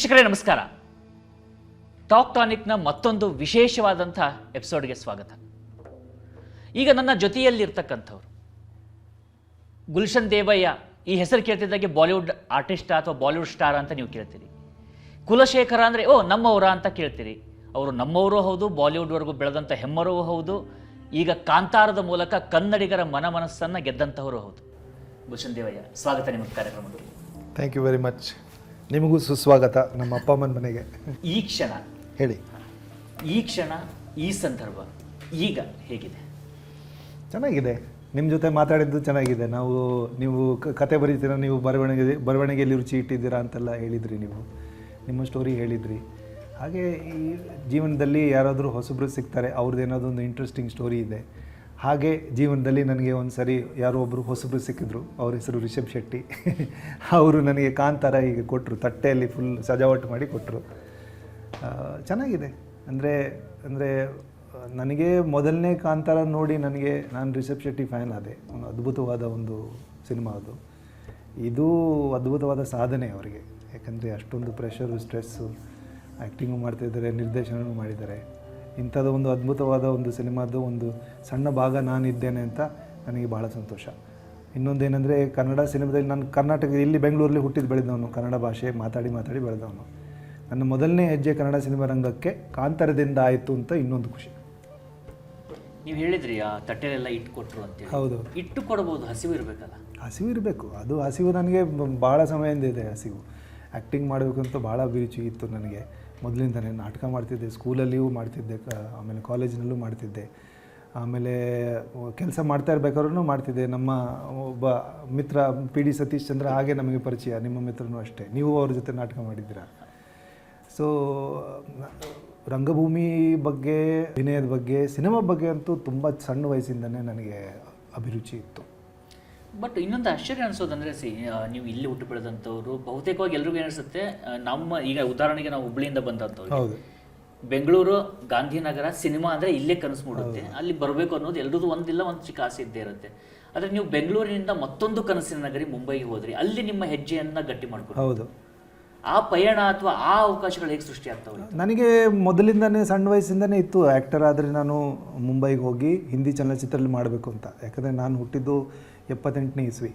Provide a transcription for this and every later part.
ವೀಕ್ಷಕರೇ ನಮಸ್ಕಾರ. ಟಾಕ್ ಟಾನಿಕ್ನ ಮತ್ತೊಂದು ವಿಶೇಷವಾದಂಥ ಎಪಿಸೋಡ್ಗೆ ಸ್ವಾಗತ. ಈಗ ನನ್ನ ಜೊತೆಯಲ್ಲಿರ್ತಕ್ಕಂಥವ್ರು ಗುಲ್ಶನ್ ದೇವಯ್ಯ. ಈ ಹೆಸರು ಕೇಳ್ತಿದ್ದಾಗೆ ಬಾಲಿವುಡ್ ಆರ್ಟಿಸ್ಟ್ ಅಥವಾ ಬಾಲಿವುಡ್ ಸ್ಟಾರ್ ಅಂತ ನೀವು ಕೇಳ್ತೀರಿ. ಕುಲಶೇಖರ ಅಂದರೆ ನಮ್ಮವರ ಅಂತ ಕೇಳ್ತೀರಿ. ಅವರು ನಮ್ಮವರು ಹೌದು, ಬಾಲಿವುಡ್ವರೆಗೂ ಬೆಳೆದಂಥ ಹೆಮ್ಮರೂ ಹೌದು. ಈಗ ಕಾಂತಾರದ ಮೂಲಕ ಕನ್ನಡಿಗರ ಮನಸ್ಸನ್ನು ಗೆದ್ದಂಥವರು ಹೌದು. ಗುಲ್ಶನ್ ದೇವಯ್ಯ, ಸ್ವಾಗತ ನಿಮಗೆ ಕಾರ್ಯಕ್ರಮಕ್ಕೆ. Thank you very much. ನಿಮಗೂ ಸುಸ್ವಾಗತ ನಮ್ಮ ಅಪ್ಪ ಅಮ್ಮನ ಮನೆಗೆ. ಈ ಕ್ಷಣ ಹೇಳಿ, ಈ ಕ್ಷಣ, ಈ ಸಂದರ್ಭ ಈಗ ಹೇಗಿದೆ? ಚೆನ್ನಾಗಿದೆ. ನಿಮ್ಮ ಜೊತೆ ಮಾತಾಡಿದ್ದು ಚೆನ್ನಾಗಿದೆ. ನೀವು ಕತೆ ಬರೀತೀರಾ, ನೀವು ಬರವಣಿಗೆಯಲ್ಲಿ ರುಚಿ ಇಟ್ಟಿದ್ದೀರಾ ಅಂತೆಲ್ಲ ಹೇಳಿದ್ರಿ. ನೀವು ನಿಮ್ಮ ಸ್ಟೋರಿ ಹೇಳಿದ್ರಿ. ಹಾಗೆ ಈ ಜೀವನದಲ್ಲಿ ಯಾರಾದರೂ ಹೊಸಬ್ರು ಸಿಗ್ತಾರೆ, ಅವ್ರದ್ದು ಏನಾದರೂ ಒಂದು ಇಂಟ್ರೆಸ್ಟಿಂಗ್ ಸ್ಟೋರಿ ಇದೆ. ಹಾಗೆ ಜೀವನದಲ್ಲಿ ನನಗೆ ಒಂದು ಸರಿ ಯಾರೋ ಒಬ್ಬರು ಹೊಸಬ್ರು ಸಿಕ್ಕಿದ್ರು. ಅವ್ರ ಹೆಸರು ರಿಷಬ್ ಶೆಟ್ಟಿ. ಅವರು ನನಗೆ ಕಾಂತಾರ ಹೀಗೆ ಕೊಟ್ಟರು, ತಟ್ಟೆಯಲ್ಲಿ ಫುಲ್ ಸಜಾವಟ್ಟು ಮಾಡಿ ಕೊಟ್ಟರು. ಚೆನ್ನಾಗಿದೆ. ಅಂದರೆ ನನಗೆ ಮೊದಲನೇ ಕಾಂತಾರ ನೋಡಿ ನಾನು ರಿಷಬ್ ಶೆಟ್ಟಿ ಫ್ಯಾನ್ ಆದೆ. ಒಂದು ಅದ್ಭುತವಾದ ಒಂದು ಸಿನಿಮಾ ಅದು. ಇದು ಅದ್ಭುತವಾದ ಸಾಧನೆ ಅವರಿಗೆ. ಯಾಕಂದರೆ ಅಷ್ಟೊಂದು ಪ್ರೆಷರು, ಸ್ಟ್ರೆಸ್ಸು, ಆ್ಯಕ್ಟಿಂಗು ಮಾಡ್ತಾಯಿದ್ದಾರೆ, ನಿರ್ದೇಶನವೂ ಮಾಡಿದ್ದಾರೆ. ಇಂಥದ್ದು ಒಂದು ಅದ್ಭುತವಾದ ಒಂದು ಸಿನಿಮಾದ್ದು ಒಂದು ಸಣ್ಣ ಭಾಗ ನಾನಿದ್ದೇನೆ ಅಂತ ನನಗೆ ಭಾಳ ಸಂತೋಷ. ಇನ್ನೊಂದೇನೆಂದರೆ, ಕನ್ನಡ ಸಿನಿಮಾದಲ್ಲಿ ನಾನು ಕರ್ನಾಟಕ ಇಲ್ಲಿ ಬೆಂಗಳೂರಲ್ಲಿ ಹುಟ್ಟಿದ್ದು ಬೆಳೆದವನು, ಕನ್ನಡ ಭಾಷೆ ಮಾತಾಡಿ ಬೆಳೆದವನು. ನನ್ನ ಮೊದಲನೇ ಹೆಜ್ಜೆ ಕನ್ನಡ ಸಿನಿಮಾ ರಂಗಕ್ಕೆ ಕಾಂತಾರದಿಂದ ಆಯಿತು ಅಂತ ಇನ್ನೊಂದು ಖುಷಿ. ನೀವು ಹೇಳಿದ್ರಿ ಆ ತಟ್ಟೆಲೆಲ್ಲ ಇಟ್ಟು ಕೊಟ್ಟರು ಅಂತೇಳಿ. ಹೌದು, ಇಟ್ಟು ಕೊಡ್ಬೋದು, ಹಸಿವು ಇರಬೇಕಲ್ಲ. ಹಸಿವು ಇರಬೇಕು. ಅದು ಹಸಿವು ನನಗೆ ಭಾಳ ಸಮಯದಿಂದ ಇದೆ. ಹಸಿವು ಆ್ಯಕ್ಟಿಂಗ್ ಮಾಡಬೇಕಂತ ಭಾಳ ಅಭಿರುಚಿ ಇತ್ತು ನನಗೆ ಮೊದಲಿಂದನೇ. ನಾಟಕ ಮಾಡ್ತಿದ್ದೆ, ಸ್ಕೂಲಲ್ಲಿಯೂ ಮಾಡ್ತಿದ್ದೆ, ಆಮೇಲೆ ಕಾಲೇಜಿನಲ್ಲೂ ಮಾಡ್ತಿದ್ದೆ. ಆಮೇಲೆ ಕೆಲಸ ಮಾಡ್ತಾ ಇರಬೇಕಾದ್ರೂ ಮಾಡ್ತಿದ್ದೆ. ನಮ್ಮ ಒಬ್ಬ ಮಿತ್ರ PD ಸತೀಶ್ ಚಂದ್ರ ಹಾಗೆ ನಮಗೆ ಪರಿಚಯ. ನಿಮ್ಮ ಮಿತ್ರನೂ ಅಷ್ಟೇ, ನೀವು ಅವ್ರ ಜೊತೆ ನಾಟಕ ಮಾಡಿದ್ದೀರಾ. ಸೊ ರಂಗಭೂಮಿ ಬಗ್ಗೆ, ಅಭಿನಯದ ಬಗ್ಗೆ, ಸಿನಿಮಾ ಬಗ್ಗೆ ಅಂತೂ ತುಂಬ ಸಣ್ಣ ವಯಸ್ಸಿಂದನೇ ನನಗೆ ಅಭಿರುಚಿ ಇತ್ತು. ಬಟ್ ಇನ್ನೊಂದು ಆಶ್ಚರ್ಯ ಅನಿಸೋದಂದರೆ, ನೀವು ಇಲ್ಲಿ ಹುಟ್ಟು ಬೆಳೆದಂಥವ್ರು ಬಹುತೇಕವಾಗಿ ಎಲ್ರಿಗೂ ಏನಿಸುತ್ತೆ, ನಮ್ಮ ಈಗ ಉದಾಹರಣೆಗೆ ನಾವು ಹುಬ್ಳಿಯಿಂದ ಬಂದಂಥವ್ರು, ಹೌದು, ಬೆಂಗಳೂರು, ಗಾಂಧಿನಗರ, ಸಿನಿಮಾ ಅಂದರೆ ಇಲ್ಲೇ ಕನಸು ಮೂಡುತ್ತೆ, ಅಲ್ಲಿ ಬರಬೇಕು ಅನ್ನೋದು ಎಲ್ರದ್ದು ಒಂದಿಲ್ಲ ಒಂದು ಚಿಕ್ಕ ಆಸೆ ಇದ್ದೇ ಇರುತ್ತೆ. ಆದರೆ ನೀವು ಬೆಂಗಳೂರಿನಿಂದ ಮತ್ತೊಂದು ಕನಸಿನ ನಗರಿ ಮುಂಬೈಗೆ ಹೋದ್ರಿ, ಅಲ್ಲಿ ನಿಮ್ಮ ಹೆಜ್ಜೆಯನ್ನು ಗಟ್ಟಿ ಮಾಡ್ಕೊಂಡು. ಹೌದು, ಆ ಪಯಣ ಅಥವಾ ಆ ಅವಕಾಶಗಳು ಹೇಗೆ ಸೃಷ್ಟಿ ಆಗ್ತಾವೆ? ನನಗೆ ಮೊದಲಿಂದನೇ ಸಣ್ಣ ವಯಸ್ಸಿಂದನೇ ಇತ್ತು. ಆ್ಯಕ್ಟರ್ ಆದರೆ ನಾನು ಮುಂಬೈಗೆ ಹೋಗಿ ಹಿಂದಿ ಚಲನಚಿತ್ರದಲ್ಲಿ ಮಾಡಬೇಕು ಅಂತ. ಯಾಕಂದರೆ ನಾನು ಹುಟ್ಟಿದ್ದು 78ನೇ ಇಸ್ವಿ.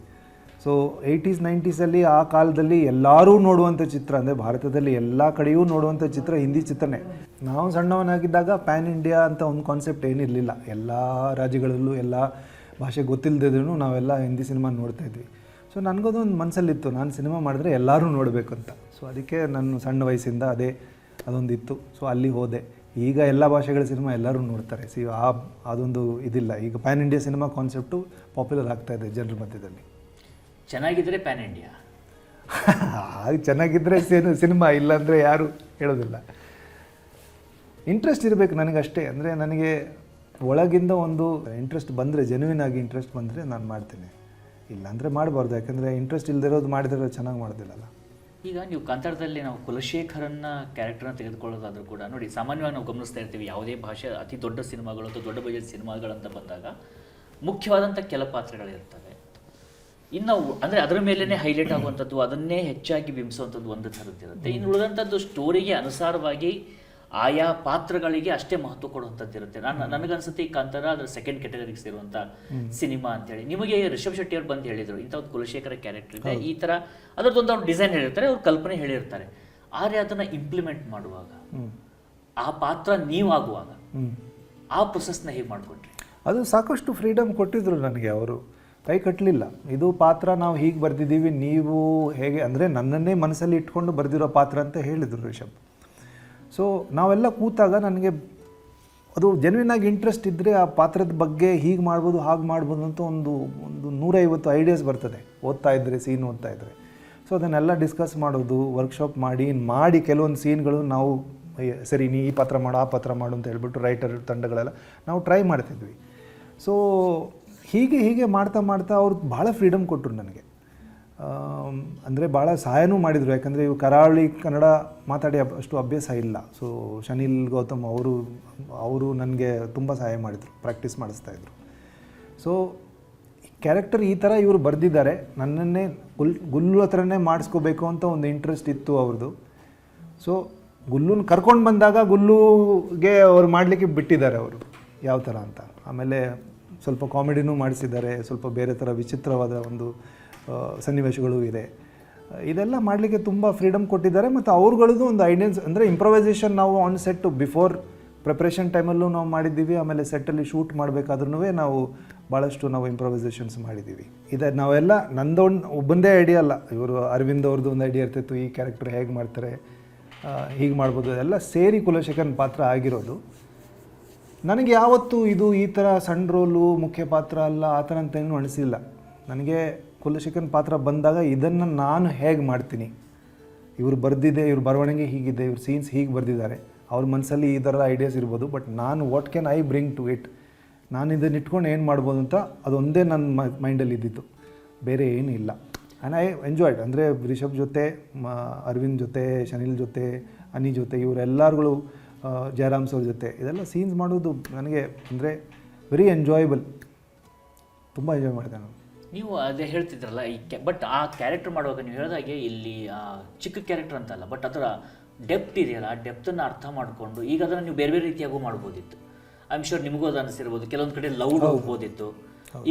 ಸೊ 80s 90sಲ್ಲಿ ಆ ಕಾಲದಲ್ಲಿ ಎಲ್ಲರೂ ನೋಡುವಂಥ ಚಿತ್ರ, ಅಂದರೆ ಭಾರತದಲ್ಲಿ ಎಲ್ಲ ಕಡೆಯೂ ನೋಡುವಂಥ ಚಿತ್ರ ಹಿಂದಿ ಚಿತ್ರನೇ. ನಾವು ಸಣ್ಣವನಾಗಿದ್ದಾಗ ಪ್ಯಾನ್ ಇಂಡಿಯಾ ಅಂತ ಒಂದು ಕಾನ್ಸೆಪ್ಟ್ ಏನಿರಲಿಲ್ಲ. ಎಲ್ಲ ರಾಜ್ಯಗಳಲ್ಲೂ ಎಲ್ಲ ಭಾಷೆ ಗೊತ್ತಿಲ್ಲದಿದ್ರೂ ನಾವೆಲ್ಲ ಹಿಂದಿ ಸಿನಿಮಾ ನೋಡ್ತಾಯಿದ್ವಿ. ಸೊ ನನಗದೊಂದು ಮನಸ್ಸಲ್ಲಿತ್ತು, ನಾನು ಸಿನಿಮಾ ಮಾಡಿದ್ರೆ ಎಲ್ಲರೂ ನೋಡಬೇಕು ಅಂತ. ಸೊ ಅದಕ್ಕೆ ನಾನು ಸಣ್ಣ ವಯಸ್ಸಿಂದ ಅದೊಂದಿತ್ತು. ಸೊ ಅಲ್ಲಿ ಹೋದೆ. ಈಗ ಎಲ್ಲ ಭಾಷೆಗಳ ಸಿನಿಮಾ ಎಲ್ಲರೂ ನೋಡ್ತಾರೆ. ಅದೊಂದು ಇದಿಲ್ಲ. ಈಗ PAN India cinema concept popular ಆಗ್ತಾ ಇದೆ ಜನರ ಮಧ್ಯದಲ್ಲಿ. ಚೆನ್ನಾಗಿದ್ದರೆ ಪ್ಯಾನ್ ಇಂಡಿಯಾ, ಅದು ಚೆನ್ನಾಗಿದ್ದರೆ ಸಿನಿಮಾ, ಇಲ್ಲಾಂದರೆ ಯಾರು ಹೇಳೋದಿಲ್ಲ. ಇಂಟ್ರೆಸ್ಟ್ ಇರಬೇಕು ನನಗಷ್ಟೇ. ಅಂದರೆ ನನಗೆ ಒಳಗಿಂದ ಒಂದು ಇಂಟ್ರೆಸ್ಟ್ ಬಂದರೆ, ಜೆನ್ಯೂನ್ ಆಗಿ ಇಂಟ್ರೆಸ್ಟ್ ಬಂದರೆ ನಾನು ಮಾಡ್ತೇನೆ, ಇಲ್ಲಾಂದರೆ ಮಾಡಬಾರ್ದು. ಯಾಕಂದರೆ ಇಂಟ್ರೆಸ್ಟ್ ಇಲ್ಲದಿರೋದು ಮಾಡಿದರೆ ಚೆನ್ನಾಗಿ ಮಾಡೋದಿಲ್ಲಲ್ಲ. ಈಗ ನೀವು ಕಾಂತಾರದಲ್ಲಿ ನಾವು ಕುಲಶೇಖರನ್ನ ಕ್ಯಾರೆಕ್ಟರ್ನ ತೆಗೆದುಕೊಳ್ಳೋದಾದರೂ ಕೂಡ ನೋಡಿ, ಸಾಮಾನ್ಯವಾಗಿ ನಾವು ಗಮನಿಸ್ತಾ ಇರ್ತೀವಿ, ಯಾವುದೇ ಭಾಷೆ ಅತಿ ದೊಡ್ಡ ಸಿನಿಮಾಗಳು ಅಥವಾ ದೊಡ್ಡ ಬಜೆಟ್ ಸಿನಿಮಾಗಳಂತ ಬಂದಾಗ ಮುಖ್ಯವಾದಂಥ ಕೆಲ ಪಾತ್ರಗಳಿರ್ತವೆ. ಇನ್ನು ಅಂದರೆ ಅದರ ಮೇಲೇ ಹೈಲೈಟ್ ಆಗುವಂಥದ್ದು, ಅದನ್ನೇ ಹೆಚ್ಚಾಗಿ ಬಿಂಬಿಸುವಂಥದ್ದು ಒಂದು ಥರದ್ದಿರುತ್ತೆ. ಇನ್ನು ಉಳಿದಂಥದ್ದು ಸ್ಟೋರಿಗೆ ಅನುಸಾರವಾಗಿ ಆಯಾ ಪಾತ್ರಗಳಿಗೆ ಅಷ್ಟೇ ಮಹತ್ವ ಕೊಡುವಂಥದ್ದು ಇರುತ್ತೆ. ನನಗನ್ಸುತ್ತೆ ಈ ಕಾಂತಾರ ಅದರ ಸೆಕೆಂಡ್ ಕ್ಯಾಟಗರಿಗೆ ಸೇರುವಂಥ ಸಿನಿಮಾ ಅಂತೇಳಿ. ನಿಮಗೆ ರಿಷಬ್ ಶೆಟ್ಟಿ ಅವ್ರು ಬಂದು ಹೇಳಿದರು, ಇಂಥ ಒಂದು ಕುಲಶೇಖರ ಕ್ಯಾರೆಕ್ಟರ್ ಇದೆ, ಈ ಥರ ಅದರದ್ದೊಂದು ಅವ್ರು ಡಿಸೈನ್ ಹೇಳಿರ್ತಾರೆ, ಅವ್ರು ಕಲ್ಪನೆ ಹೇಳಿರ್ತಾರೆ. ಆದರೆ ಅದನ್ನು ಇಂಪ್ಲಿಮೆಂಟ್ ಮಾಡುವಾಗ, ಆ ಪಾತ್ರ ನೀವಾಗುವಾಗ ಆ ಪ್ರೊಸೆಸ್ನ ಹೇಗೆ ಮಾಡಿಕೊಟ್ರಿ? ಅದು ಸಾಕಷ್ಟು ಫ್ರೀಡಮ್ ಕೊಟ್ಟಿದ್ರು ನನಗೆ. ಅವರು ಕೈ ಕಟ್ಟಲಿಲ್ಲ. ಇದು ಪಾತ್ರ ನಾವು ಹೀಗೆ ಬರೆದಿದ್ದೀವಿ, ನೀವು ಹೇಗೆ ಅಂದರೆ ನನ್ನನ್ನೇ ಮನಸ್ಸಲ್ಲಿ ಇಟ್ಕೊಂಡು ಬರೆದಿರೋ ಪಾತ್ರ ಅಂತ ಹೇಳಿದರು ರಿಷಬ್. ಸೊ ನಾವೆಲ್ಲ ಕೂತಾಗ ನನಗೆ ಅದು ಜೆನ್ಯೂನ್ ಆಗಿ ಇಂಟ್ರೆಸ್ಟ್ ಇದ್ದರೆ ಆ ಪಾತ್ರದ ಬಗ್ಗೆ ಹೀಗೆ ಮಾಡ್ಬೋದು, ಹಾಗೆ ಮಾಡ್ಬೋದು ಅಂತ ಒಂದು 150 ಐಡಿಯಾಸ್ ಬರ್ತದೆ ಸೀನ್ ಓದ್ತಾ ಇದ್ದರೆ. ಸೊ ಅದನ್ನೆಲ್ಲ ಡಿಸ್ಕಸ್ ಮಾಡೋದು, ವರ್ಕ್ಶಾಪ್ ಮಾಡಿ ಕೆಲವೊಂದು ಸೀನ್ಗಳು ನಾವು ಸರಿ ನೀ ಈ ಪಾತ್ರ ಮಾಡು, ಆ ಪಾತ್ರ ಮಾಡು ಅಂತ ಹೇಳ್ಬಿಟ್ಟು ರೈಟರ್ ತಂಡಗಳೆಲ್ಲ ನಾವು ಟ್ರೈ ಮಾಡ್ತಿದ್ವಿ. ಸೊ ಹೀಗೆ ಮಾಡ್ತಾ ಅವ್ರು ಭಾಳ ಫ್ರೀಡಮ್ ಕೊಟ್ಟರು ನನಗೆ. ಅಂದರೆ ಭಾಳ ಸಹಾಯನೂ ಮಾಡಿದರು. ಯಾಕಂದರೆ ಇವು ಕರಾವಳಿ ಕನ್ನಡ ಮಾತಾಡಿ ಅಷ್ಟು ಅಭ್ಯಾಸ ಇಲ್ಲ. ಸೊ ಶನಿಲ್ ಗೌತಮ್ ಅವರು ನನಗೆ ತುಂಬ ಸಹಾಯ ಮಾಡಿದರು, ಪ್ರಾಕ್ಟೀಸ್ ಮಾಡಿಸ್ತಾಯಿದ್ರು. ಸೊ ಕ್ಯಾರೆಕ್ಟರ್ ಈ ಥರ ಇವರು ಬರೆದಿದ್ದಾರೆ, ನನ್ನನ್ನೇ ಗುಲ್ಲು ಹತ್ರನೇ ಮಾಡಿಸ್ಕೋಬೇಕು ಅಂತ ಒಂದು ಇಂಟ್ರೆಸ್ಟ್ ಇತ್ತು ಅವ್ರದ್ದು. ಸೊ ಗುಲ್ಲುನ ಕರ್ಕೊಂಡು ಬಂದಾಗ ಗುಲ್ಲುಗೆ ಅವ್ರು ಮಾಡಲಿಕ್ಕೆ ಬಿಟ್ಟಿದ್ದಾರೆ ಅವರು ಯಾವ ಥರ ಅಂತ. ಆಮೇಲೆ ಸ್ವಲ್ಪ ಕಾಮಿಡಿನೂ ಮಾಡಿಸಿದ್ದಾರೆ, ಸ್ವಲ್ಪ ಬೇರೆ ಥರ ವಿಚಿತ್ರವಾದ ಒಂದು ಸನ್ನಿವೇಶಗಳು ಇದೆ. ಇದೆಲ್ಲ ಮಾಡಲಿಕ್ಕೆ ತುಂಬ ಫ್ರೀಡಮ್ ಕೊಟ್ಟಿದ್ದಾರೆ. ಮತ್ತು ಅವ್ರುಗಳದ್ದು ಒಂದು ಐಡಿಯನ್ಸ್ ಅಂದರೆ ಇಂಪ್ರವೈಸೇಷನ್ ನಾವು ಆನ್ ಸೆಟ್ ಬಿಫೋರ್ ಪ್ರಿಪ್ರೇಷನ್ ಟೈಮಲ್ಲೂ ನಾವು ಮಾಡಿದ್ದೀವಿ. ಆಮೇಲೆ ಸೆಟ್ಟಲ್ಲಿ ಶೂಟ್ ಮಾಡಬೇಕಾದ್ರೂ ನಾವು ಭಾಳಷ್ಟು ನಾವು ಇಂಪ್ರವೈಸೇಷನ್ಸ್ ಮಾಡಿದ್ದೀವಿ. ಇದು ನಾವೆಲ್ಲ ಒಬ್ಬಂದೇ ಐಡಿಯಾ ಅಲ್ಲ, ಇವರು ಅರವಿಂದ್ ಅವ್ರದ್ದು ಒಂದು ಐಡಿಯಾ ಇರ್ತಿತ್ತು, ಈ ಕ್ಯಾರೆಕ್ಟರ್ ಹೇಗೆ ಮಾಡ್ತಾರೆ, ಹೀಗೆ ಮಾಡ್ಬೋದು, ಎಲ್ಲ ಸೇರಿ ಕುಲಶೇಖರನ್ ಪಾತ್ರ ಆಗಿರೋದು. ನನಗೆ ಯಾವತ್ತೂ ಇದು ಈ ಥರ ಸಣ್ಣ ರೋಲು ಮುಖ್ಯ ಪಾತ್ರ ಅಲ್ಲ ಆ ಥರ ಅಂತೇನು ಅನಿಸಿಲ್ಲ. ನನಗೆ ಕುಲಶೇಖರನ್ ಪಾತ್ರ ಬಂದಾಗ ಇದನ್ನು ನಾನು ಹೇಗೆ ಮಾಡ್ತೀನಿ, ಇವರು ಬರೆದಿದೆ, ಇವ್ರ ಬರವಣಿಗೆ ಹೀಗಿದೆ, ಇವ್ರ ಸೀನ್ಸ್ ಹೀಗೆ ಬರೆದಿದ್ದಾರೆ, ಅವ್ರ ಮನಸ್ಸಲ್ಲಿ ಈ ಥರ ಐಡಿಯಾಸ್ ಇರ್ಬೋದು, ಬಟ್ ನಾನು what can I bring to it, ನಾನು ಇದನ್ನ ಇಟ್ಕೊಂಡು ಏನು ಮಾಡ್ಬೋದು ಅಂತ ಅದೊಂದೇ ನನ್ನ ಮೈಂಡಲ್ಲಿ ಇದ್ದಿತ್ತು, ಬೇರೆ ಏನೂ ಇಲ್ಲ. And I enjoyed. ಅಂದರೆ ರಿಷಬ್ ಜೊತೆ, ಅರವಿಂದ್ ಜೊತೆ, ಶನಿಲ್ ಜೊತೆ, ಅನಿ ಜೊತೆ, ಇವರೆಲ್ಲರುಗಳು, ಜಯರಾಮ್ ಸರ್ ಜೊತೆ ಇದೆಲ್ಲ ಸೀನ್ಸ್ ಮಾಡೋದು ನನಗೆ ಅಂದರೆ ವೆರಿ ಎಂಜಾಯಬಲ್, ತುಂಬ ಎಂಜಾಯ್ ಮಾಡಿದೆ ನಾನು. ನೀವು ಅದೇ ಹೇಳ್ತಿದ್ರಲ್ಲ ಬಟ್ ಆ ಕ್ಯಾರೆಕ್ಟರ್ ಮಾಡುವಾಗ ನೀವು ಹೇಳಿದಾಗೆ ಇಲ್ಲಿ ಚಿಕ್ಕ ಕ್ಯಾರೆಕ್ಟರ್ ಅಂತಲ್ಲ, ಬಟ್ ಅದರ ಡೆಪ್ತ್ ಇದೆಯಲ್ಲ, ಆ ಡೆಪ್ತನ್ನು ಅರ್ಥ ಮಾಡಿಕೊಂಡು ಈಗ ಅದನ್ನು ನೀವು ಬೇರೆ ಬೇರೆ ರೀತಿಯಾಗೂ ಮಾಡ್ಬೋದಿತ್ತು. ಐ ಆಮ್ ಶೋರ್ ನಿಮಗೂ ಅದು ಅನಿಸಿರ್ಬೋದು, ಕೆಲವೊಂದು ಕಡೆ ಲೌಡ್ ಹೋಗ್ಬೋದಿತ್ತು.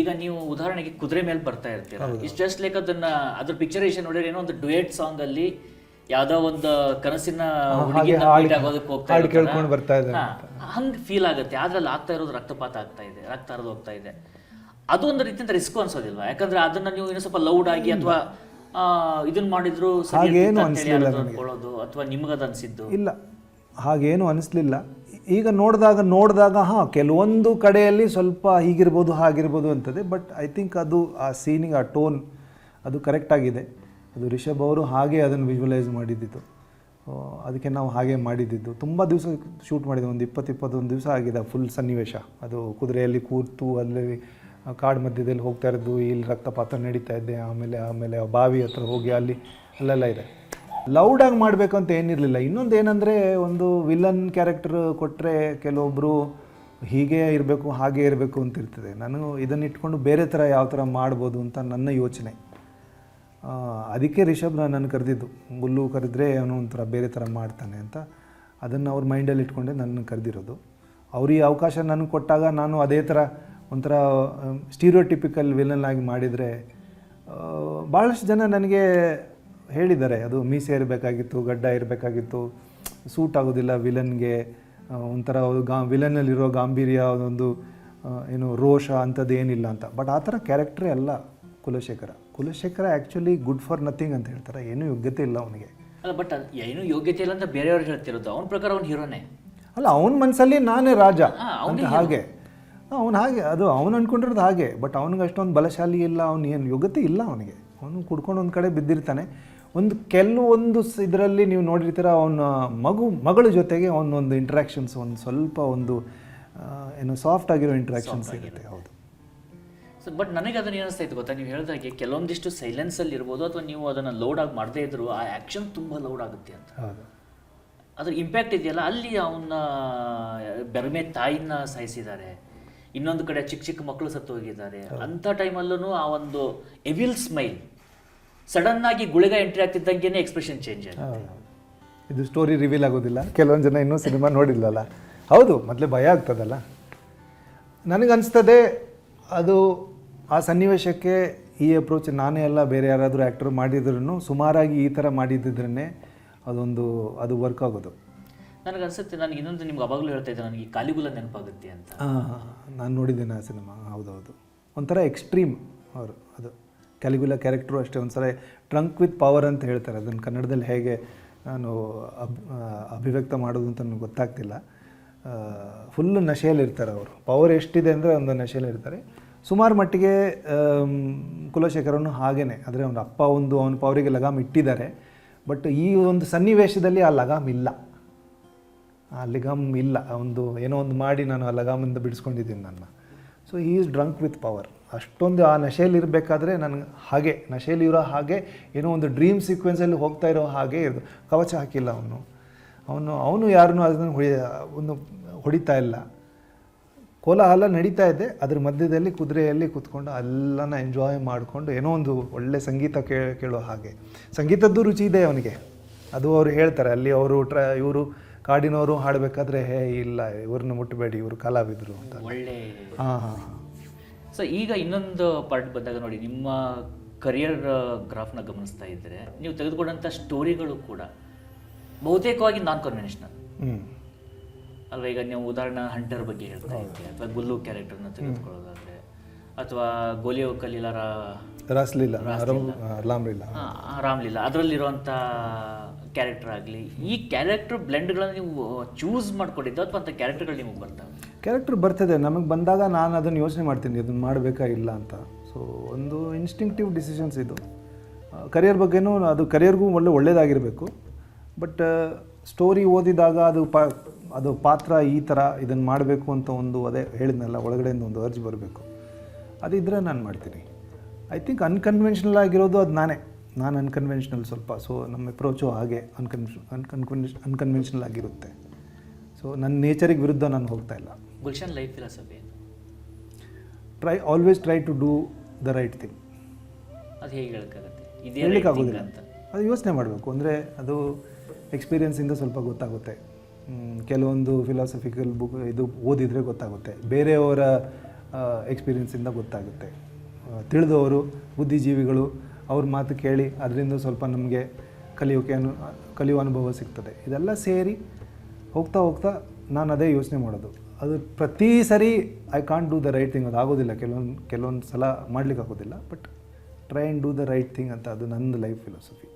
ಈಗ ನೀವು ಉದಾಹರಣೆಗೆ ಕುದುರೆ ಮೇಲೆ ಬರ್ತಾ ಇರ್ತೀರ, ಇಟ್ಸ್ ಜಸ್ಟ್ ಲೈಕ್ ಅದನ್ನ ಅದ್ರ ಪಿಕ್ಚರೇಷನ್ ನೋಡಿದ್ರೆ ಏನೋ ಒಂದು ಡುಯೆಟ್ ಸಾಂಗ್ ಅಲ್ಲಿ ಯಾವ್ದೋ ಒಂದು ಕನಸಿನ ಹಂಗೆ ಫೀಲ್ ಆಗುತ್ತೆ. ಅದ್ರಲ್ಲಿ ಆಗ್ತಾ ಇರೋದು ರಕ್ತಪಾತ ಆಗ್ತಾ ಇದೆ, ರಕ್ತ ಹರಿದು ಹೋಗ್ತಾ ಇದೆ. ಅದು ಒಂದು ರೀತಿಯಿಂದ ರಿಸ್ಕ್ ಅನ್ಸೋದಿಲ್ವಾ? ಯಾಕಂದ್ರೆ ಅದನ್ನ ನೀವು ಇನ್ನೂ ಸ್ವಲ್ಪ ಲೌಡ್ ಆಗಿ ಅಥವಾ ಇದನ್ನ ಮಾಡಿದ್ರು ಅನ್ಕೊಳ್ಳೋದು ಅಥವಾ ನಿಮ್ಗದು ಅನ್ಸಿದ್ದು ಇಲ್ಲ, ಹಾಗೇನು ಅನಿಸ್ಲಿಲ್ಲ. ಈಗ ನೋಡಿದಾಗ ಕೆಲವೊಂದು ಕಡೆಯಲ್ಲಿ ಸ್ವಲ್ಪ ಹೀಗಿರ್ಬೋದು ಹಾಗಿರ್ಬೋದು ಅಂತದೆ, ಬಟ್ ಐ ಥಿಂಕ್ ಅದು ಆ ಸೀನಿಗೆ ಆ ಟೋನ್ ಅದು ಕರೆಕ್ಟಾಗಿದೆ. ಅದು ರಿಷಬ್ ಅವರು ಹಾಗೆ ಅದನ್ನು ವಿಜುವಲೈಸ್ ಮಾಡಿದ್ದಿತ್ತು, ಅದಕ್ಕೆ ನಾವು ಹಾಗೆ ಮಾಡಿದ್ದಿದ್ದು. ತುಂಬ ದಿವಸ ಶೂಟ್ ಮಾಡಿದ್ದೆ, ಒಂದು 20-21 ದಿವಸ ಆಗಿದೆ ಫುಲ್ ಸನ್ನಿವೇಶ. ಅದು ಕುದುರೆಯಲ್ಲಿ ಕೂತು ಅಲ್ಲಿ ಕಾಡು ಮಧ್ಯದಲ್ಲಿ ಹೋಗ್ತಾ ಇರೋದು, ಇಲ್ಲಿ ರಕ್ತಪಾತ ನಡೀತಾ ಇದೆ, ಆಮೇಲೆ ಬಾವಿ ಹತ್ರ ಹೋಗಿ ಅಲ್ಲೆಲ್ಲ ಇದೆ. ಲೌಡಾಗಿ ಮಾಡಬೇಕು ಅಂತ ಏನಿರಲಿಲ್ಲ. ಇನ್ನೊಂದು ಏನಂದರೆ, ಒಂದು ವಿಲನ್ ಕ್ಯಾರೆಕ್ಟರ್ ಕೊಟ್ಟರೆ ಕೆಲವೊಬ್ಬರು ಹೀಗೆ ಇರಬೇಕು ಹಾಗೆ ಇರಬೇಕು ಅಂತ ಇರ್ತದೆ. ನಾನು ಇದನ್ನು ಇಟ್ಕೊಂಡು ಬೇರೆ ಥರ ಯಾವ ಥರ ಮಾಡ್ಬೋದು ಅಂತ ನನ್ನ ಯೋಚನೆ. ಅದಕ್ಕೆ ರಿಷಬ್ ನನ್ನ ಕರೆದಿದ್ದು, ಗುಲ್ಲು ಕರೆದ್ರೆ ಅವನು ಒಂಥರ ಬೇರೆ ಥರ ಮಾಡ್ತಾನೆ ಅಂತ, ಅದನ್ನು ಅವ್ರ ಮೈಂಡಲ್ಲಿ ಇಟ್ಕೊಂಡೆ ನನ್ನ ಕರೆದಿರೋದು. ಅವ್ರಿಗೆ ಅವಕಾಶ ನನಗೆ ಕೊಟ್ಟಾಗ ನಾನು ಅದೇ ಥರ ಒಂಥರ ಸ್ಟೀರಿಯೋಟಿಪಿಕಲ್ ವಿಲನ್ ಆಗಿ ಮಾಡಿದರೆ ಭಾಳಷ್ಟು ಜನ ನನಗೆ ಹೇಳಿದ್ದಾರೆ, ಅದು ಮೀಸೆ ಇರಬೇಕಾಗಿತ್ತು, ಗಡ್ಡ ಇರಬೇಕಾಗಿತ್ತು, ಸೂಟ್ ಆಗೋದಿಲ್ಲ ವಿಲನ್ಗೆ, ಒಂಥರ ವಿಲನ್ನಲ್ಲಿರೋ ಗಾಂಭೀರ್ಯ, ಒಂದು ಏನು ರೋಷ ಅಂಥದ್ದು ಏನಿಲ್ಲ ಅಂತ. ಬಟ್ ಆ ಥರ ಕ್ಯಾರೆಕ್ಟ್ರೇ ಅಲ್ಲ Kulashekara actually good for nothing ಅಂತ ಹೇಳ್ತಾರೆ, ಏನೂ ಯೋಗ್ಯತೆ ಇಲ್ಲ ಅವನಿಗೆ. ಅಲ್ಲ, ಬಟ್ ಏನೂ ಯೋಗ್ಯತೆ ಇಲ್ಲ ಅಂತ ಬೇರೆಯವ್ರು ಹೇಳ್ತಿರೋದು, ಅವನ ಪ್ರಕಾರ ಅವ್ನು ಹೀರೋನೇ ಅಲ್ಲ, ಅವನ ಮನಸ್ಸಲ್ಲಿ ನಾನೇ ರಾಜ ಅಂತ. ಹಾಗೆ ಅದು ಅವನು ಅಂದ್ಕೊಂಡಿರೋದು ಹಾಗೆ. ಬಟ್ ಅವನಿಗೆ ಅಷ್ಟೊಂದು ಬಲಶಾಲಿ ಇಲ್ಲ, ಅವನು ಏನು ಯೋಗ್ಯತೆ ಇಲ್ಲ ಅವನಿಗೆ. ಅವನು ಕುಡ್ಕೊಂಡು ಒಂದು ಕಡೆ ಬಿದ್ದಿರ್ತಾನೆ. ಕೆಲವೊಂದು ಇದರಲ್ಲಿ ನೀವು ನೋಡಿರ್ತೀರ, ಅವನ ಮಗಳ ಜೊತೆಗೆ ಅವನೊಂದು ಇಂಟ್ರ್ಯಾಕ್ಷನ್ಸ್, ಒಂದು ಸ್ವಲ್ಪ ಏನು ಸಾಫ್ಟ್ ಆಗಿರೋ ಇಂಟ್ರ್ಯಾಕ್ಷನ್ಸ್ ಇರುತ್ತೆ. ಹೌದು. ಸೊ ಬಟ್ ನನಗೆ ಅದನ್ನು ಏನಿಸ್ತಾ ಇತ್ತು ಗೊತ್ತಾ, ನೀವು ಹೇಳಿದಾಗೆ ಕೆಲವೊಂದಿಷ್ಟು ಸೈಲೆನ್ಸಲ್ಲಿ ಇರ್ಬೋದು, ಅಥವಾ ನೀವು ಅದನ್ನು ಲೌಡ್ ಆಗಿ ಮಾಡದೇ ಇದ್ರು ಆ ಆ್ಯಕ್ಷನ್ ತುಂಬ ಲೌಡ್ ಆಗುತ್ತೆ ಅಂತ. ಹೌದು. ಅದ್ರ ಇಂಪ್ಯಾಕ್ಟ್ ಇದೆಯಲ್ಲ, ಅಲ್ಲಿ ಅವನ ಬೆರಮೆ ತಾಯಿನ ಸಾಯಿಸಿದ್ದಾರೆ, ಇನ್ನೊಂದು ಕಡೆ ಚಿಕ್ಕ ಮಕ್ಕಳು ಸತ್ತು ಹೋಗಿದ್ದಾರೆ. ಅಂಥ ಟೈಮಲ್ಲೂ ಆ ಒಂದು ಎವಿಲ್ ಸ್ಮೈಲ್ ಸಡನ್ ಆಗಿ ಗುಳಿಗ ಎಂಟ್ರಿ ಆಗ್ತಿದ್ದಂಗೆ ಎಕ್ಸ್ಪ್ರೆಷನ್ ಚೇಂಜ್ ಆಗುತ್ತೆ. ಇದು ಸ್ಟೋರಿ ರಿವೀಲ್ ಆಗೋದಿಲ್ಲ, ಕೆಲವೊಂದು ಜನ ಇನ್ನೂ ಸಿನಿಮಾ ನೋಡಿಲ್ಲಲ್ಲ. ಹೌದು, ಮೊದಲೇ ಭಯ ಆಗ್ತದಲ್ಲ. ನನಗನ್ನಿಸ್ತದೆ ಅದು ಆ ಸನ್ನಿವೇಶಕ್ಕೆ ಈ ಅಪ್ರೋಚ್ ನಾನೇ ಅಲ್ಲ, ಬೇರೆ ಯಾರಾದರೂ ಆ್ಯಕ್ಟರ್ ಮಾಡಿದ್ರೂ ಸುಮಾರಾಗಿ ಈ ಥರ ಮಾಡಿದ್ದಿದ್ರೇ ಅದು ವರ್ಕ್ ಆಗೋದು. ನನಗನ್ಸುತ್ತೆ, ನನಗೆ ಇನ್ನೊಂದು ನಿಮ್ಗೆ ಅವಾಗಲೂ ಹೇಳ್ತಾ ಇದ್ದೆ, ನನಗೆ ಕಾಲಿಗುಲ ನೆನಪಾಗುತ್ತೆ ಅಂತ. ನಾನು ನೋಡಿದ್ದೇನೆ ಆ ಸಿನಿಮಾ. ಹೌದೌದು, ಒಂಥರ ಎಕ್ಸ್ಟ್ರೀಮ್ ಅವರು. ಅದು ಕ್ಯಾಲಿಗುಲ ಕ್ಯಾರೆಕ್ಟ್ರು ಅಷ್ಟೇ, ಒಂದ್ಸಲ ಟ್ರಂಕ್ ವಿತ್ ಪವರ್ ಅಂತ ಹೇಳ್ತಾರೆ. ಅದನ್ನು ಕನ್ನಡದಲ್ಲಿ ಹೇಗೆ ನಾನು ಅಭಿವ್ಯಕ್ತ ಮಾಡೋದು ಅಂತ ನನಗೆ ಗೊತ್ತಾಗ್ತಿಲ್ಲ. ಫುಲ್ಲು ನಶೆಯಲ್ಲಿರ್ತಾರೆ ಅವರು. ಪವರ್ ಎಷ್ಟಿದೆ ಅಂದರೆ ಒಂದು ನಶೆಯಲ್ಲಿರ್ತಾರೆ. ಸುಮಾರು ಮಟ್ಟಿಗೆ ಕುಲಶೇಖರನು ಹಾಗೇ. ಆದರೆ ಅವನ ಅಪ್ಪ ಅವನ ಪವರಿಗೆ ಲಗಾಮ್ ಇಟ್ಟಿದ್ದಾರೆ, ಬಟ್ ಈ ಒಂದು ಸನ್ನಿವೇಶದಲ್ಲಿ ಆ ಲಗಾಮ್ ಇಲ್ಲ. ಏನೋ ಒಂದು ಮಾಡಿ ನಾನು ಆ ಲಗಾಮಿಂದ ಬಿಡಿಸ್ಕೊಂಡಿದ್ದೀನಿ ನನ್ನ. So he is drunk with power. ಅಷ್ಟೊಂದು ಆ ನಶೆಯಲ್ಲಿ ಇರಬೇಕಾದ್ರೆ ನನಗೆ ಹಾಗೆ ನಶೆಯಲ್ಲಿ ಇರೋ ಹಾಗೆ, ಏನೋ ಒಂದು ಡ್ರೀಮ್ ಸೀಕ್ವೆನ್ಸಲ್ಲಿ ಹೋಗ್ತಾ ಇರೋ ಹಾಗೆ ಇರೋದು. ಕವಚ ಹಾಕಿಲ್ಲ ಅವನು ಯಾರನ್ನೂ ಅದನ್ನು ಹೊಡಿತಾ ಇಲ್ಲ. ಕೋಲಾಹಲ ನಡೀತಾ ಇದೆ, ಅದ್ರ ಮಧ್ಯದಲ್ಲಿ ಕುದುರೆಯಲ್ಲಿ ಕೂತ್ಕೊಂಡು ಎಲ್ಲನ ಎಂಜಾಯ್ ಮಾಡಿಕೊಂಡು ಏನೋ ಒಂದು ಒಳ್ಳೆ ಸಂಗೀತ ಕೇಳೋ ಹಾಗೆ. ಸಂಗೀತದ್ದು ರುಚಿ ಇದೆ ಅವನಿಗೆ, ಅದು ಅವ್ರು ಹೇಳ್ತಾರೆ ಅಲ್ಲಿ ಅವರು ಇವರು ಕಾಡಿನವರು ಹಾಡಬೇಕಾದ್ರೆ ಹೇ ಇಲ್ಲ ಇವ್ರನ್ನ ಮುಟ್ಟಬೇಡಿ ಇವರು ಕಲಾವಿದರು ಅಂತ. ಒಳ್ಳೆ. ಹಾಂ ಹಾಂ ಹಾಂ. ಸೊ ಈಗ ಇನ್ನೊಂದು ಪಾರ್ಟ್ ಬಂದಾಗ ನೋಡಿ, ನಿಮ್ಮ ಕರಿಯರ್ ಗ್ರಾಫ್ನ ಗಮನಿಸ್ತಾ ಇದ್ದರೆ ನೀವು ತೆಗೆದುಕೊಂಡಂಥ ಸ್ಟೋರಿಗಳು ಕೂಡ ಬಹುತೇಕವಾಗಿ ನಾನ್ ಕನ್ವೆನ್ಷನಲ್ ಅಲ್ವಾ? ಈಗ ನೀವು ಉದಾಹರಣೆ ಹಂಟರ್ ಬಗ್ಗೆ ಹೇಳ್ತಾ ಇದ್ದೀರಿ, ಅಥವಾ ಗುಲ್ಲು ಕ್ಯಾರೆಕ್ಟರ್ನ ತೆಗೆದುಕೊಳ್ಳೋದಾದರೆ, ಅಥವಾ ಗೋಲಿಯೋ ಕಲೀಲರ ರಾಮ್ಲೀಲಾ ರಾಮ್ಲೀಲಾ ಅದರಲ್ಲಿರುವಂಥ ಕ್ಯಾರೆಕ್ಟರ್ ಆಗಲಿ, ಈ ಕ್ಯಾರೆಕ್ಟರ್ ಬ್ಲೆಂಡ್ಗಳನ್ನು ನೀವು ಚೂಸ್ ಮಾಡ್ಕೊಂಡಿದ್ದು ಅಥವಾ ಅಂಥ ಕ್ಯಾರೆಕ್ಟರ್ಗಳು ನಿಮಗೆ ಬರ್ತವೆ? ಕ್ಯಾರೆಕ್ಟರ್ ಬರ್ತದೆ ನಮಗೆ ಬಂದಾಗ ನಾನು ಅದನ್ನು ಯೋಚನೆ ಮಾಡ್ತೀನಿ ಅದನ್ನು ಮಾಡಬೇಕಾ ಇಲ್ಲ ಅಂತ. ಸೊ ಒಂದು ಇನ್ಸ್ಟಿಂಕ್ಟಿವ್ ಡಿಸಿಷನ್ಸ್ ಇದು. ಕರಿಯರ್ ಬಗ್ಗೆನೂ ಅದು ಕರಿಯರ್ಗೂ ಒಳ್ಳೆಯದಾಗಿರಬೇಕು. ಬಟ್ ಸ್ಟೋರಿ ಓದಿದಾಗ ಅದು ಪಾತ್ರ ಈ ಥರ ಇದನ್ನು ಮಾಡಬೇಕು ಅಂತ ಒಂದು ಅದೇ ಹೇಳಿದ್ನಲ್ಲ ಒಳಗಡೆಯಿಂದ ಒಂದು ಅರ್ಜಿ ಬರಬೇಕು. ಅದಿದ್ದರೆ ನಾನು ಮಾಡ್ತೀನಿ. ಐ ಥಿಂಕ್ ಅನ್ಕನ್ವೆನ್ಷನಲ್ ಆಗಿರೋದು ಅದು ನಾನು ಅನ್ಕನ್ವೆನ್ಷನಲ್ ಸ್ವಲ್ಪ. ಸೊ ನಮ್ಮ ಅಪ್ರೋಚು ಹಾಗೆ ಅನ್ಕನ್ವೆನ್ಷನಲ್ ಆಗಿರುತ್ತೆ. ಸೊ ನನ್ನ ನೇಚರಿಗೆ ವಿರುದ್ಧ ನಾನು ಹೋಗ್ತಾ ಇಲ್ಲ. Gulshan life philosophy always try to do the right thing. ಅದು ಹೇಗೆ ಹೇಳೋಕ್ಕಾಗುತ್ತೆ? ಹೇಳಲಿಕ್ಕಾಗೋದಿಲ್ಲ ಅಂತ ಅದು ಯೋಚನೆ ಮಾಡಬೇಕು. ಅಂದರೆ ಅದು ಎಕ್ಸ್ಪೀರಿಯನ್ಸಿಂದ ಸ್ವಲ್ಪ ಗೊತ್ತಾಗುತ್ತೆ. ಕೆಲವೊಂದು ಫಿಲಾಸಫಿಕಲ್ ಬುಕ್ ಇದು ಓದಿದರೆ ಗೊತ್ತಾಗುತ್ತೆ, ಬೇರೆಯವರ ಎಕ್ಸ್ಪೀರಿಯನ್ಸಿಂದ ಗೊತ್ತಾಗುತ್ತೆ. ತಿಳಿದವರು ಬುದ್ಧಿಜೀವಿಗಳು ಅವ್ರ ಮಾತು ಕೇಳಿ ಅದರಿಂದ ಸ್ವಲ್ಪ ನಮಗೆ ಕಲಿಯುವ ಅನುಭವ ಸಿಗ್ತದೆ. ಇದೆಲ್ಲ ಸೇರಿ ಹೋಗ್ತಾ ಹೋಗ್ತಾ ನಾನು ಅದೇ ಯೋಚನೆ ಮಾಡೋದು. ಅದು ಪ್ರತಿ ಸರಿ I can't do the right thing, ಅದು ಆಗೋದಿಲ್ಲ. ಕೆಲವೊಂದು ಸಲ ಮಾಡಲಿಕ್ಕೆ ಆಗೋದಿಲ್ಲ. But try and do the right thing ಅಂತ ಅದು ನನ್ನ ಲೈಫ್ ಫಿಲಾಸಫಿ.